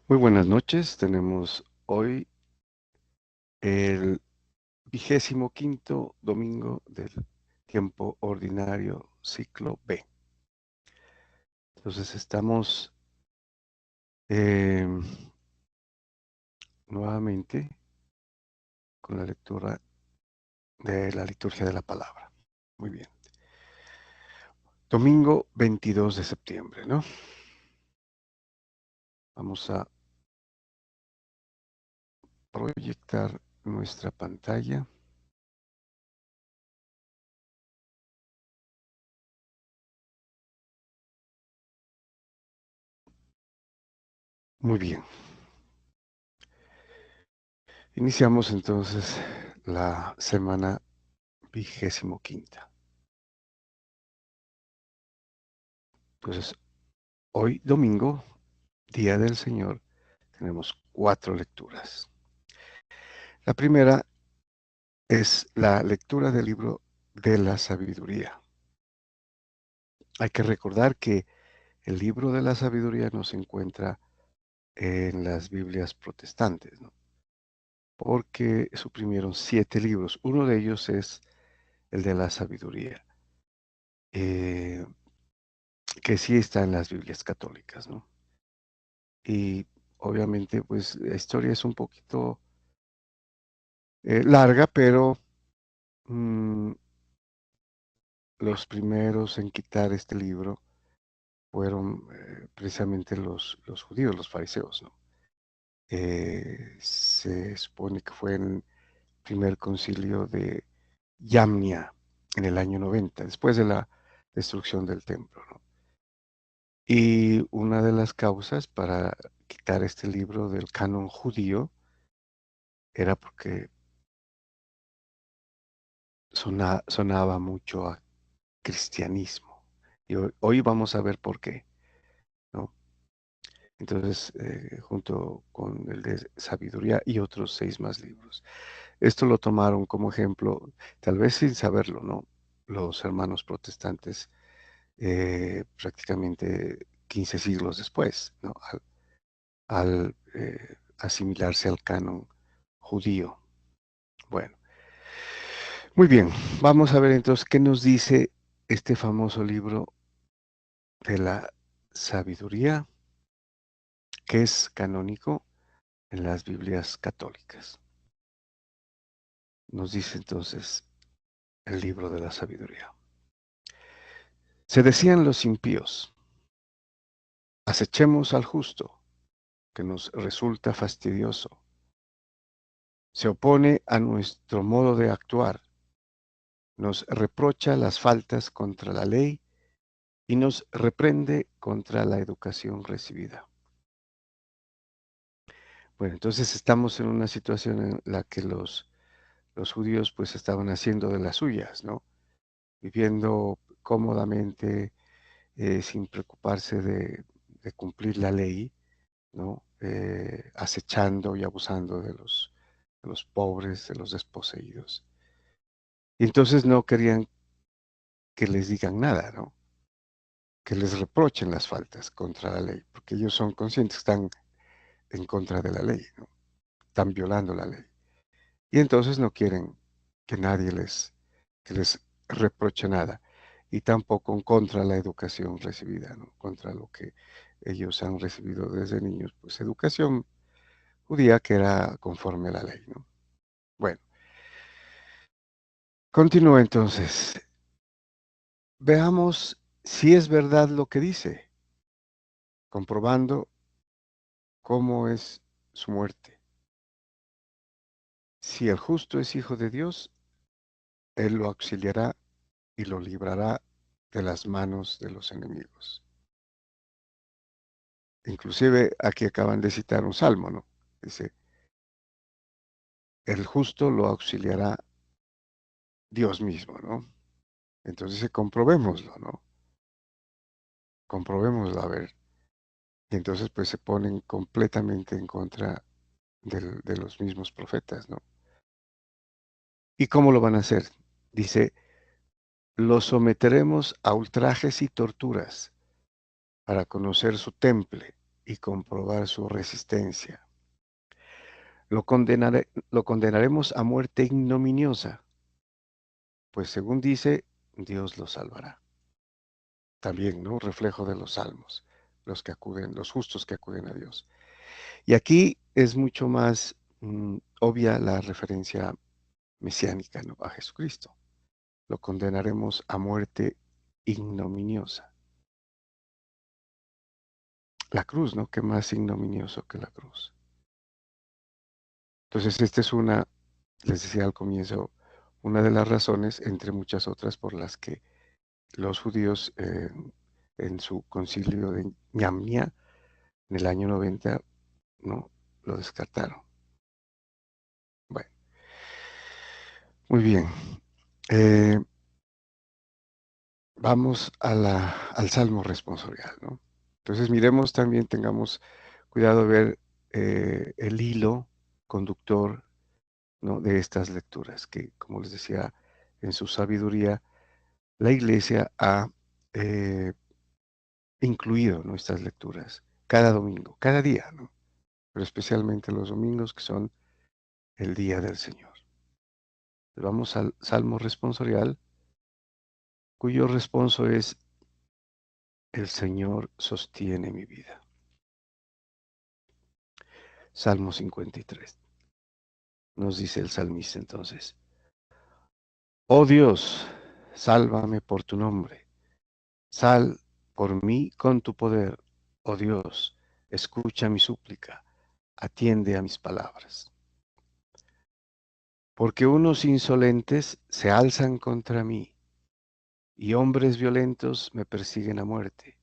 Muy buenas noches. Tenemos hoy el 25º domingo del tiempo ordinario, ciclo B. Entonces estamos eh, nuevamente con la lectura de la liturgia de la palabra. Muy bien. Domingo 22 de septiembre, ¿no? Vamos a proyectar nuestra pantalla. Muy bien. Iniciamos entonces la semana 25ª. Entonces, hoy domingo, Día del Señor, tenemos 4 lecturas. La primera es la lectura del libro de la sabiduría. Hay que recordar que el libro de la sabiduría no se encuentra en las Biblias protestantes, ¿no? Porque suprimieron 7 libros. Uno de ellos es el de la sabiduría, eh, que sí está en las Biblias católicas, ¿no? Y obviamente, pues la historia es un poquito larga, pero mm, los primeros en quitar este libro fueron precisamente los judíos, los fariseos, ¿no? Se supone que fue en el primer concilio de Yamnia, en el año 90, después de la destrucción del templo, ¿no? Y una de las causas para quitar este libro del canon judío era porque sonaba mucho a cristianismo. Y hoy vamos a ver por qué, ¿no? Entonces, junto con el de sabiduría y otros 6 más libros. Esto lo tomaron como ejemplo, tal vez sin saberlo, ¿no? Los hermanos protestantes, prácticamente 15 siglos después, ¿no? Al asimilarse al canon judío. Bueno, muy bien, vamos a ver entonces qué nos dice este famoso libro de la sabiduría, que es canónico en las Biblias católicas. Nos dice entonces el libro de la sabiduría. Se decían los impíos, acechemos al justo, que nos resulta fastidioso. Se opone a nuestro modo de actuar, nos reprocha las faltas contra la ley y nos reprende contra la educación recibida. Bueno, entonces estamos en una situación en la que los judíos pues estaban haciendo de las suyas, ¿no? Viviendo cómodamente, sin preocuparse de cumplir la ley, ¿no? Acechando y abusando de los pobres, de los desposeídos. Y entonces no querían que les digan nada, ¿no? Que les reprochen las faltas contra la ley, porque ellos son conscientes que están en contra de la ley, ¿no? Están violando la ley. Y entonces no quieren que nadie que les reproche nada. Y tampoco en contra la educación recibida, ¿no? Contra lo que ellos han recibido desde niños, pues educación judía que era conforme a la ley, ¿no? Bueno, continúa entonces. Veamos si es verdad lo que dice, comprobando cómo es su muerte. Si el justo es hijo de Dios, él lo auxiliará y lo librará de las manos de los enemigos. Inclusive aquí acaban de citar un salmo, ¿no? Dice, el justo lo auxiliará Dios mismo, ¿no? Entonces comprobémoslo, ¿no? Comprobémoslo, a ver. Y entonces pues se ponen completamente en contra de los mismos profetas, ¿no? ¿Y cómo lo van a hacer? Dice, los someteremos a ultrajes y torturas para conocer su temple. y comprobar su resistencia. Lo condenaremos a muerte ignominiosa, pues según dice, Dios lo salvará. También, ¿no? Reflejo de los salmos, los que acuden, los justos que acuden a Dios. Y aquí es mucho más obvia la referencia mesiánica, ¿no? A Jesucristo. Lo condenaremos a muerte ignominiosa. La cruz, ¿no? ¿Qué más ignominioso que la cruz? Entonces, esta es una, les decía al comienzo, una de las razones, entre muchas otras, por las que los judíos en su concilio de Ñamnia, en el año 90, ¿no? Lo descartaron. Bueno, muy bien. Eh, Vamos al Salmo responsorial, ¿no? Entonces miremos también, tengamos cuidado de ver el hilo conductor, ¿no? De estas lecturas, que como les decía, en su sabiduría, la Iglesia ha eh, incluido, ¿no? Estas lecturas cada domingo, cada día, ¿no? Pero especialmente los domingos, que son el día del Señor. Vamos al Salmo responsorial, cuyo responso es: el Señor sostiene mi vida. Salmo 53. Nos dice el salmista entonces: oh Dios, sálvame por tu nombre. Sal por mí con tu poder. Oh Dios, escucha mi súplica. Atiende a mis palabras. Porque unos insolentes se alzan contra mí y hombres violentos me persiguen a muerte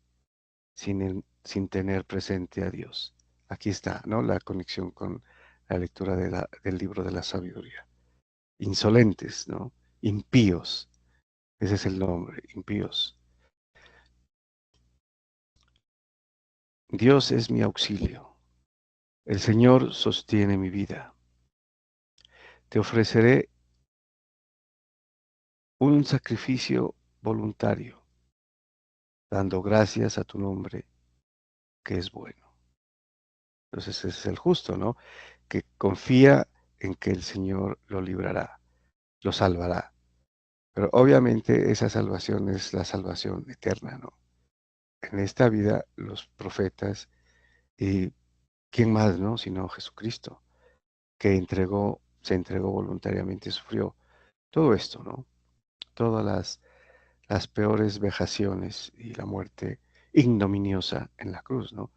sin tener presente a Dios. Aquí está, ¿no? La conexión con la lectura del libro de la sabiduría. Insolentes, ¿no? Impíos. Ese es el nombre, impíos. Dios es mi auxilio. El Señor sostiene mi vida. Te ofreceré un sacrificio voluntario, dando gracias a tu nombre, que es bueno. Entonces ese es el justo, ¿no? Que confía en que el Señor lo librará, lo salvará. Pero obviamente esa salvación es la salvación eterna, ¿no? En esta vida los profetas y quién más, ¿no? Sino Jesucristo, que se entregó voluntariamente, sufrió todo esto, ¿no? Todas las peores vejaciones y la muerte ignominiosa en la cruz, ¿no?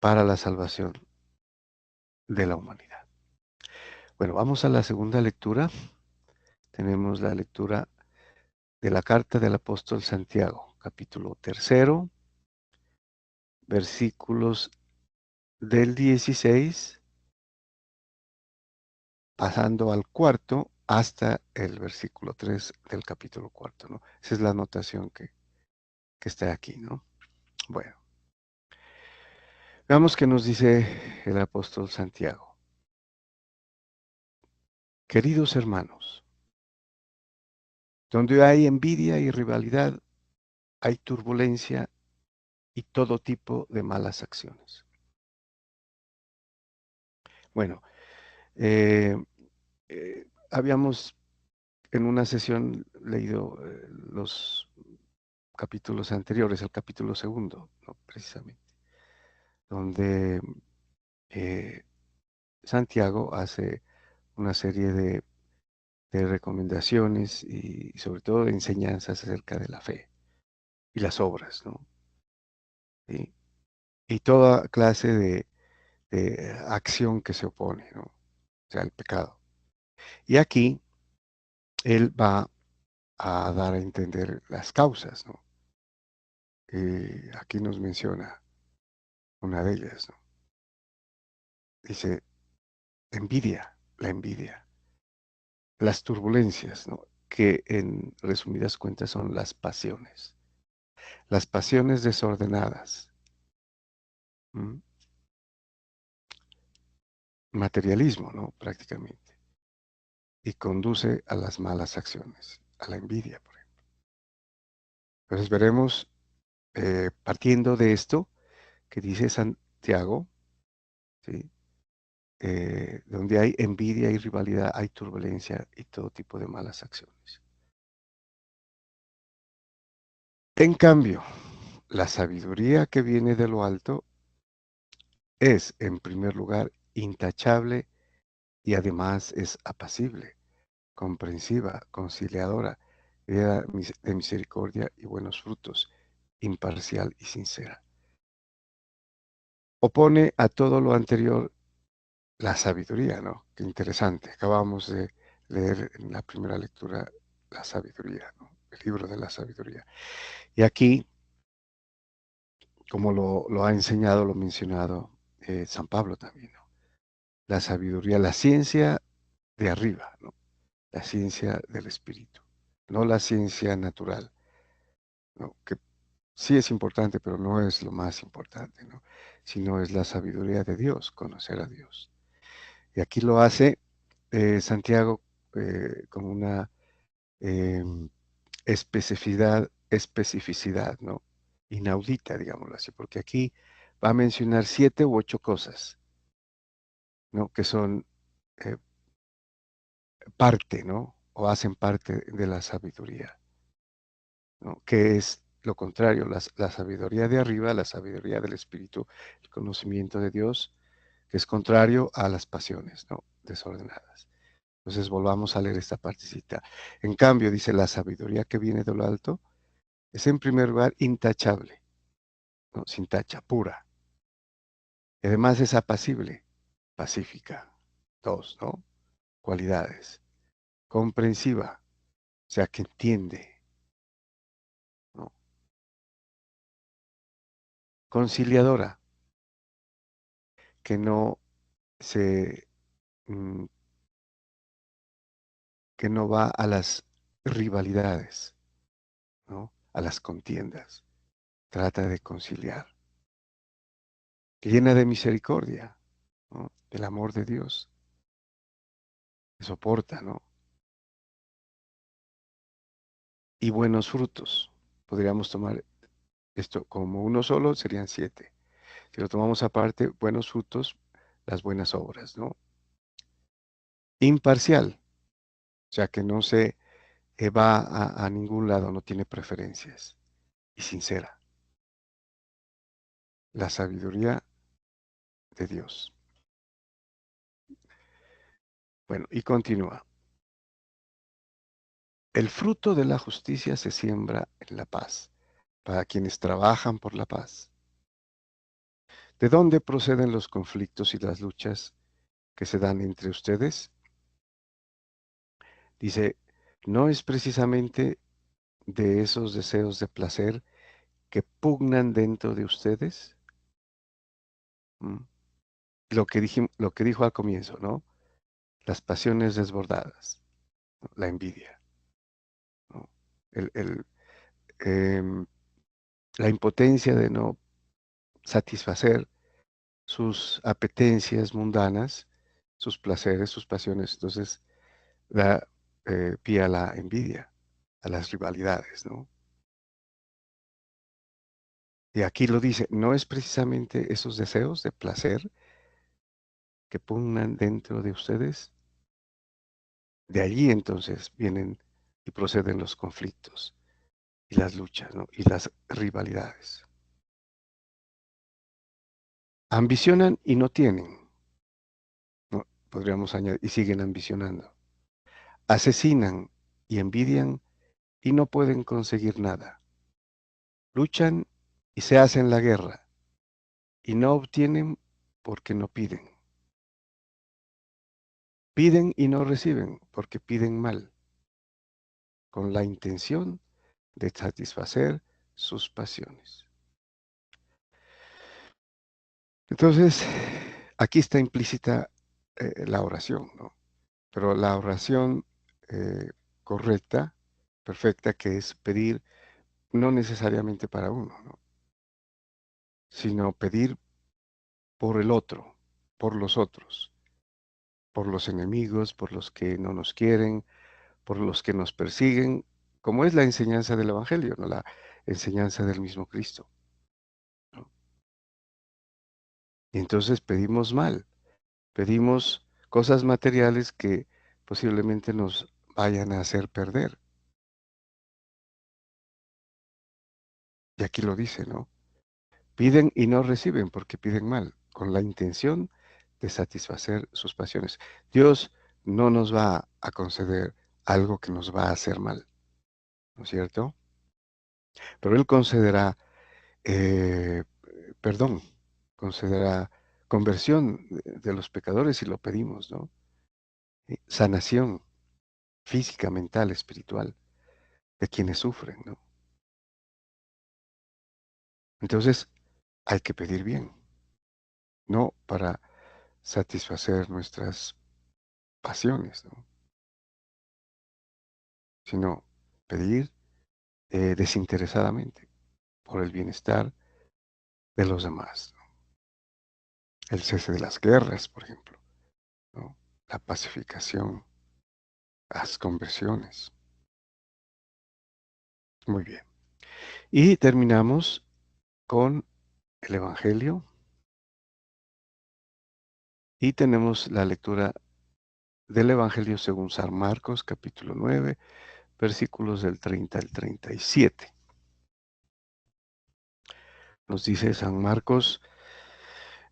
Para la salvación de la humanidad. Bueno, vamos a la segunda lectura. Tenemos la lectura de la carta del apóstol Santiago, capítulo 3, versículos del 16, pasando al cuarto hasta el versículo 3 del capítulo 4, ¿no? Esa es la anotación que está aquí, ¿no? Bueno, veamos qué nos dice el apóstol Santiago. Queridos hermanos, donde hay envidia y rivalidad, hay turbulencia y todo tipo de malas acciones. Bueno, eh, habíamos en una sesión leído los capítulos anteriores, el capítulo segundo, ¿no? Precisamente, donde eh, Santiago hace una serie de recomendaciones y sobre todo de enseñanzas acerca de la fe y las obras, ¿no? ¿Sí? Y toda clase de acción que se opone, ¿no? O sea, el pecado. Y aquí él va a dar a entender las causas, ¿no? Aquí nos menciona una de ellas, ¿no? Dice, envidia, la envidia, las turbulencias, ¿no? Que en resumidas cuentas son las pasiones desordenadas, ¿m? Materialismo, ¿no? Prácticamente, y conduce a las malas acciones, a la envidia, por ejemplo. Entonces veremos, partiendo de esto, que dice Santiago, ¿sí? Donde hay envidia y rivalidad, hay turbulencia y todo tipo de malas acciones. En cambio, la sabiduría que viene de lo alto es, en primer lugar, intachable y además es apacible, comprensiva, conciliadora, llena de misericordia y buenos frutos, imparcial y sincera. Opone a todo lo anterior la sabiduría, ¿no? Qué interesante. Acabamos de leer en la primera lectura la sabiduría, ¿no? El libro de la sabiduría. Y aquí, como lo ha enseñado, lo ha mencionado San Pablo también, ¿no? La sabiduría, la ciencia de arriba, ¿no? La ciencia del espíritu, no la ciencia natural, ¿no? Que sí es importante, pero no es lo más importante, ¿no? Sino es la sabiduría de Dios, conocer a Dios. Y aquí lo hace Santiago con una eh, especificidad, ¿no? Inaudita, digámoslo así, porque aquí va a mencionar 7 u 8 cosas, ¿no? Que son eh, parte, ¿no? O hacen parte de la sabiduría, ¿no? Que es lo contrario, la sabiduría de arriba, la sabiduría del Espíritu, el conocimiento de Dios, que es contrario a las pasiones, ¿no? Desordenadas. Entonces volvamos a leer esta partecita. En cambio, dice, la sabiduría que viene de lo alto es en primer lugar intachable, ¿no? Sin tacha, pura. Y además es apacible, pacífica. Dos, ¿no? Cualidades. Comprensiva, o sea, que entiende, ¿no? Conciliadora, que no se, mm, que no va a las rivalidades, ¿no? A las contiendas. Trata de conciliar. Que llena de misericordia, ¿no? Del amor de Dios. Que soporta, ¿no? Y buenos frutos. Podríamos tomar esto como uno solo, serían 7. Si lo tomamos aparte, buenos frutos, las buenas obras, ¿no? Imparcial, o sea que no se va a ningún lado, no tiene preferencias. Y sincera, la sabiduría de Dios. Bueno, y continúa. El fruto de la justicia se siembra en la paz, para quienes trabajan por la paz. ¿De dónde proceden los conflictos y las luchas que se dan entre ustedes? Dice, no es precisamente de esos deseos de placer que pugnan dentro de ustedes. ¿Mm? Lo que dijo al comienzo, ¿no? Las pasiones desbordadas, ¿no? La envidia, ¿no? El, el, em, la impotencia de no satisfacer sus apetencias mundanas, sus placeres, sus pasiones. Entonces da pie a la envidia, a las rivalidades, ¿no? Y aquí lo dice, no es precisamente esos deseos de placer que pugnan dentro de ustedes. De allí entonces vienen y proceden los conflictos y las luchas, ¿no? Y las rivalidades. Ambicionan y no tienen, ¿no? Podríamos añadir, y siguen ambicionando. Asesinan y envidian y no pueden conseguir nada. Luchan y se hacen la guerra y no obtienen porque no piden. Piden y no reciben porque piden mal, con la intención de satisfacer sus pasiones. Entonces, aquí está implícita la oración, ¿no? Pero la oración eh, correcta, perfecta, que es pedir no necesariamente para uno, ¿no? Sino pedir por el otro, por los otros, por los enemigos, por los que no nos quieren, por los que nos persiguen, como es la enseñanza del Evangelio, ¿no? La enseñanza del mismo Cristo, ¿no? Y entonces pedimos mal, pedimos cosas materiales que posiblemente nos vayan a hacer perder. Y aquí lo dice, ¿no? Piden y no reciben porque piden mal, con la intención de satisfacer sus pasiones. Dios no nos va a conceder algo que nos va a hacer mal, ¿no es cierto? Pero Él concederá eh, perdón, concederá conversión de los pecadores si lo pedimos, ¿no? Sanación física, mental, espiritual de quienes sufren, ¿no? Entonces hay que pedir bien, no para satisfacer nuestras pasiones, ¿no? Sino pedir desinteresadamente por el bienestar de los demás, ¿no? El cese de las guerras, por ejemplo, ¿no? La pacificación, las conversiones. Muy bien. Y terminamos con el Evangelio y tenemos la lectura del Evangelio según San Marcos, capítulo 9, versículos del 30 al 37. Nos dice San Marcos,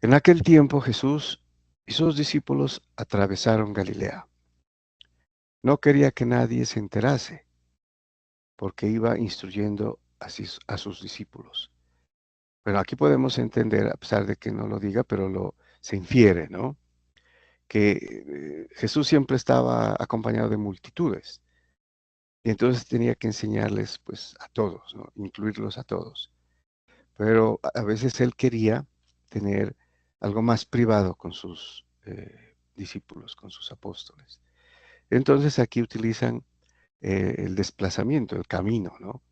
en aquel tiempo Jesús y sus discípulos atravesaron Galilea. No quería que nadie se enterase, porque iba instruyendo a sus discípulos. Bueno, aquí podemos entender, a pesar de que no lo diga, pero se infiere, ¿no? Que Jesús siempre estaba acompañado de multitudes y entonces tenía que enseñarles pues a todos, ¿no? Incluirlos a todos. Pero a veces él quería tener algo más privado con sus discípulos, con sus apóstoles. Entonces aquí utilizan el desplazamiento, el camino, ¿no?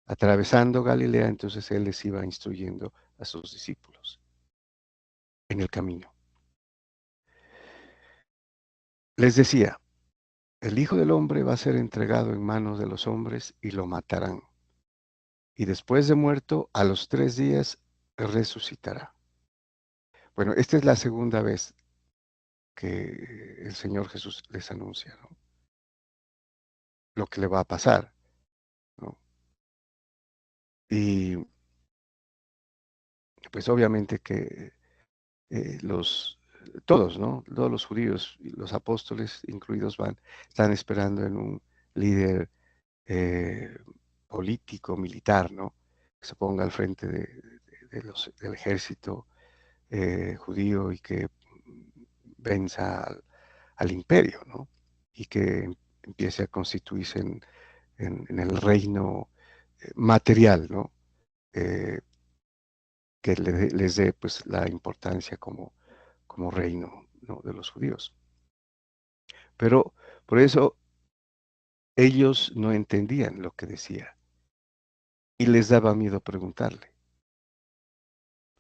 Atravesando Galilea, entonces él les iba instruyendo a sus discípulos en el camino. Les decía, el Hijo del Hombre va a ser entregado en manos de los hombres y lo matarán. Y después de muerto, a los 3 días resucitará. Bueno, esta es la segunda vez que el Señor Jesús les anuncia, ¿no? Lo que le va a pasar, ¿no? Y pues obviamente que todos, ¿no? Todos los judíos y los apóstoles incluidos están esperando en un líder eh, político, militar, ¿no? Que se ponga al frente del ejército judío y que venza al imperio, ¿no? Y que empiece a constituirse en el reino material, ¿no? Eh, que les dé pues la importancia como reino, ¿no? De los judíos. Pero por eso ellos no entendían lo que decía y les daba miedo preguntarle.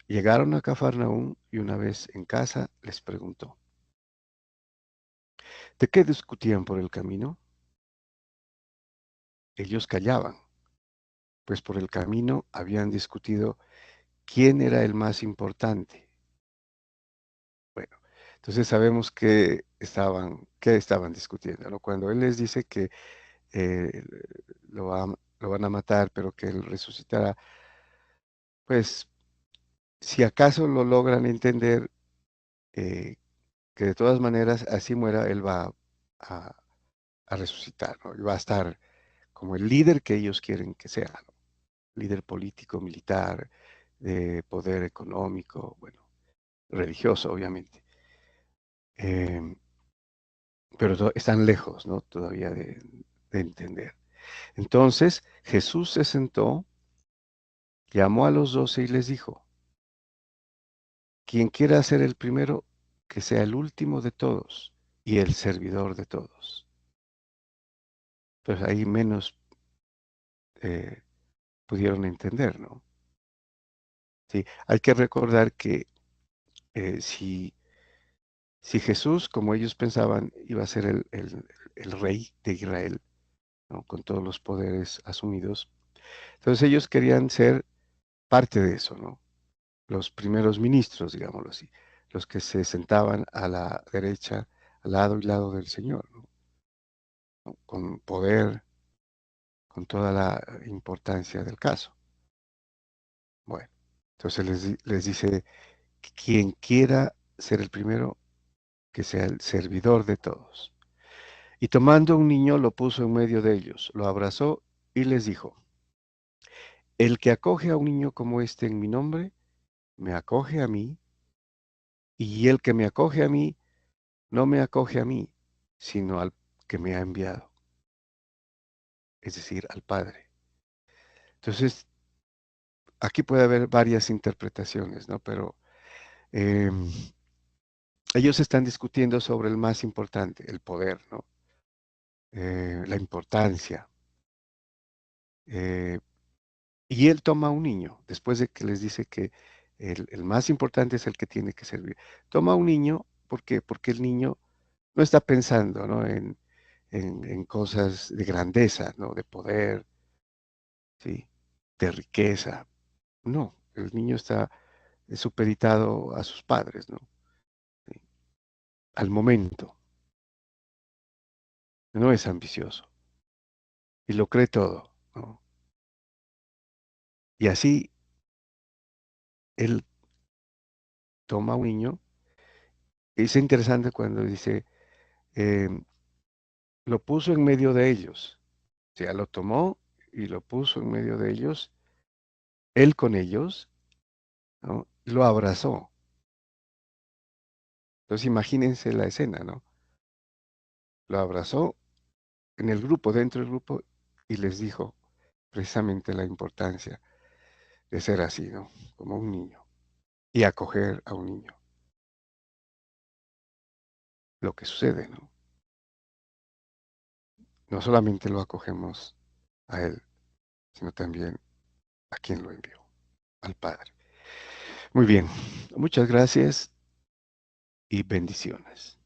Llegaron a Cafarnaúm y una vez en casa les preguntó, ¿de qué discutían por el camino? Ellos callaban, pues por el camino habían discutido quién era el más importante. Bueno, entonces sabemos qué estaban discutiendo, ¿no? Cuando él les dice que eh, lo van a matar, pero que él resucitará, pues si acaso lo logran entender, eh, que de todas maneras, así muera, él va a, a resucitar, ¿no? Y va a estar como el líder que ellos quieren que sea, ¿no? Líder político, militar, de poder económico, bueno, religioso, obviamente. Em, pero están lejos, ¿no? Todavía de entender. Entonces, Jesús se sentó, llamó a los 12 y les dijo, quien quiera ser el primero, que sea el último de todos y el servidor de todos. Pues ahí menos eh, pudieron entender, ¿no? Sí, hay que recordar que si Jesús, como ellos pensaban, iba a ser el rey de Israel, ¿no? Con todos los poderes asumidos, entonces ellos querían ser parte de eso, ¿no? los primeros ministros, digámoslo así, los que se sentaban a la derecha, al lado y lado del Señor, ¿no? Con poder, con toda la importancia del caso. Bueno, entonces les dice, quien quiera ser el primero, que sea el servidor de todos. Y tomando un niño lo puso en medio de ellos, lo abrazó y les dijo, el que acoge a un niño como este en mi nombre, me acoge a mí, y el que me acoge a mí, no me acoge a mí, sino al que me ha enviado, es decir, al Padre. Entonces, aquí puede haber varias interpretaciones, ¿no? Pero em, ellos están discutiendo sobre el más importante, el poder, ¿no? La importancia. eh, y él toma a un niño, después de que les dice que el más importante es el que tiene que servir. Toma a un niño, ¿por qué? Porque el niño no está pensando, ¿no? En cosas de grandeza, ¿no? De poder, ¿sí? De riqueza. No, el niño está supeditado a sus padres, ¿no? Sí, al momento, no es ambicioso y lo cree todo, ¿no? Y así él toma a un niño. Es interesante cuando dice, em, lo puso en medio de ellos, o sea, lo tomó y lo puso en medio de ellos, él con ellos, ¿no? Lo abrazó. Entonces imagínense la escena, ¿no? Lo abrazó en el grupo, dentro del grupo, y les dijo precisamente la importancia de ser así, ¿no? Como un niño y acoger a un niño. Lo que sucede, ¿no? No solamente lo acogemos a él, sino también a quien lo envió, al Padre. Muy bien, muchas gracias y bendiciones.